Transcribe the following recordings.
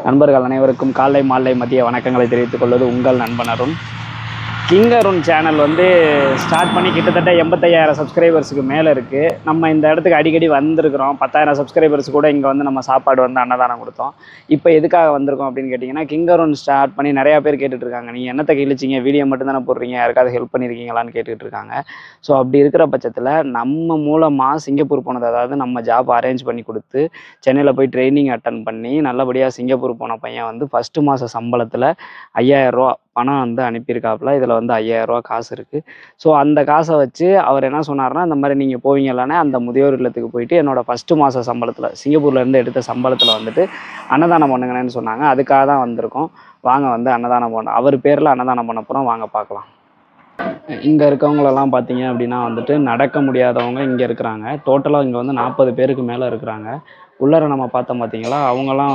நண்பர்கள் அனைவருக்கும் காலை மாலை மதிய வணக்கங்களை தெரிவித்துக் கொள்வது உங்கள் நண்பன் Arun. King Arun channel start பண்ணி கிட்டத்தட்ட 85,000 சப்ஸ்கிரைபர்ஸுக்கு மேலே இருக்குது. நம்ம இந்த இடத்துக்கு அடிக்கடி வந்திருக்கிறோம். 10,000 சப்ஸ்கிரைபர்ஸ் கூட இங்கே நம்ம சாப்பாடு அன்னதானம் கொடுத்தோம். இப்போ எதுக்காக வந்திருக்கோம் அப்படின்னு கேட்டிங்கன்னா, கிங் அருண் ஸ்டார்ட் பண்ணி நிறையா பேர் கேட்டுட்ருக்காங்க, நீங்கள் என்னத்தை கிழிச்சிங்க, வீடியோ மட்டும் தானே போடுறீங்க, யாருக்காவது ஹெல்ப் பண்ணியிருக்கீங்களான்னு கேட்டுக்கிட்டு இருக்காங்க. ஸோ அப்படி இருக்கிற பட்சத்தில் நம்ம மூலமாக சிங்கப்பூர் போனது, அதாவது நம்ம ஜாப் அரேஞ்ச் பண்ணி கொடுத்து சென்னையில் போய் ட்ரைனிங் அட்டன் பண்ணி நல்லபடியாக சிங்கப்பூர் போன பையன் ஃபஸ்ட்டு மாத சம்பளத்தில் 5,000 ரூபா பணம் அனுப்பியிருக்காப்புல. இதில் 5,000 ரூபா காசு இருக்குது. ஸோ அந்த காசை வச்சு அவர் என்ன சொன்னார்னா, இந்த மாதிரி நீங்கள் போவீங்களானே அந்த முதியோர் இல்லத்துக்கு போயிட்டு என்னோடய ஃபஸ்ட்டு மாத சம்பளத்தில், சிங்கப்பூர்லேருந்து எடுத்த சம்பளத்தில் அன்னதானம் பண்ணுங்கன்னு சொன்னாங்க. அதுக்காக தான் வந்திருக்கோம். வாங்க அன்னதானம் பண்ண, அவர் பேரில் அன்னதானம் பண்ண போகிறோம். வாங்க பார்க்கலாம். இங்கே இருக்கவங்களெல்லாம் பார்த்தீங்க அப்படின்னா நடக்க முடியாதவங்க இங்கே இருக்கிறாங்க. டோட்டலாக இங்கே 40 பேருக்கு மேலே இருக்கிறாங்க. உள்ளார நம்ம பார்த்தோம் பார்த்தீங்களா, அவங்கெல்லாம்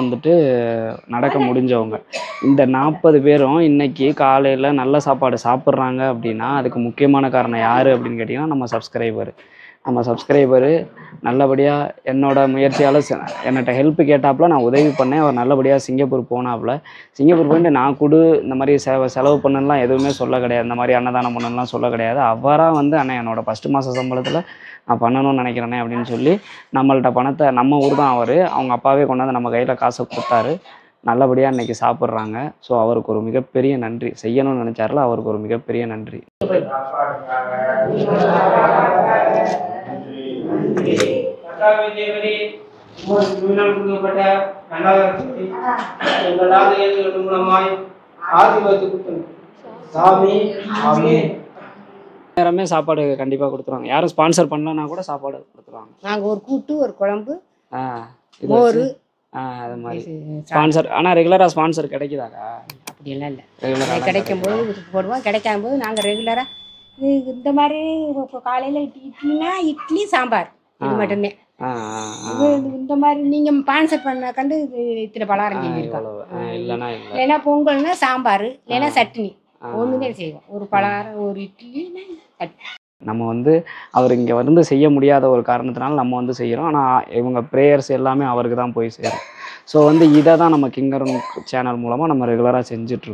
நடக்க முடிஞ்சவங்க. இந்த 40 பேரும் இன்றைக்கி காலையில் நல்ல சாப்பாடு சாப்பிட்றாங்க அப்படின்னா அதுக்கு முக்கியமான காரணம் யார் அப்படின்னு கேட்டிங்கன்னா, நம்ம சப்ஸ்கிரைபரு நல்லபடியாக என்னோட முயற்சியால் என்கிட்ட ஹெல்ப் கேட்டாப்புல நான் உதவி பண்ணேன். அவர் நல்லபடியாக சிங்கப்பூர் போனாப்புல. சிங்கப்பூர் போயிட்டு நான் இந்த மாதிரி செலவு பண்ணலாம் எதுவுமே சொல்ல கிடையாது. இந்த மாதிரி அன்னதானம் பண்ணலாம் சொல்ல கிடையாது. அவராக அண்ணன் என்னோடய ஃபஸ்ட்டு மாத சம்பளத்தில் நான் பண்ணணும்னு நினைக்கிறேனே அப்படின்னு சொல்லி நம்மள்ட்ட பணத்தை, நம்ம ஊர் தான் அவர், அவங்க அப்பாவே கொண்டாந்து நம்ம கையில் காசை கொடுத்தாரு. நல்லபடியாக இன்றைக்கி சாப்பிட்றாங்க. ஸோ அவருக்கு ஒரு மிகப்பெரிய நன்றி. செய்யணும்னு நினச்சார்ல, அவருக்கு ஒரு மிகப்பெரிய நன்றி. நேரமே சாப்பாடு கண்டிப்பாக கொடுத்துருவாங்க. யாரும் ஸ்பான்சர் பண்ணலன்னா கூட சாப்பாடு கொடுத்துருவாங்க. நாங்கள் ஒரு கூட்டு, ஒரு குழம்பு, மோர், அது மாதிரி ஸ்பான்சர். ஆனால் ரெகுலராக ஸ்பான்சர் கிடைக்குதாக்கா? அப்படியெல்லாம் இல்லை. ரெகுலராக கிடைக்கும்போது போடுவோம், கிடைக்காம போது நாங்கள் ரெகுலராக இந்த மாதிரி இப்போ காலையில் இட்லினா இட்லி சாம்பார் இது மட்டுமே. இந்த மாதிரி நீங்கள் ஸ்பான்சர் பண்ண கண்டு இத்தனை பலகாரம் செஞ்சுருக்கோம். இல்லைன்னா பொங்கல்னா சாம்பார், இல்லைன்னா சட்னி, ஒன்றுமே செய்வோம். ஒரு பலகாரம், ஒரு இட்லினா சட்னி. நம்ம அவர் இங்கே செய்ய முடியாத ஒரு காரணத்தினால நம்ம செய்கிறோம். ஆனால் இவங்க ப்ரேயர்ஸ் எல்லாமே அவருக்கு தான் போய் சேரும். ஸோ இதை தான் நம்ம கிங் அருண் சேனல் மூலமாக நம்ம ரெகுலராக செஞ்சிட்ருக்கோம்.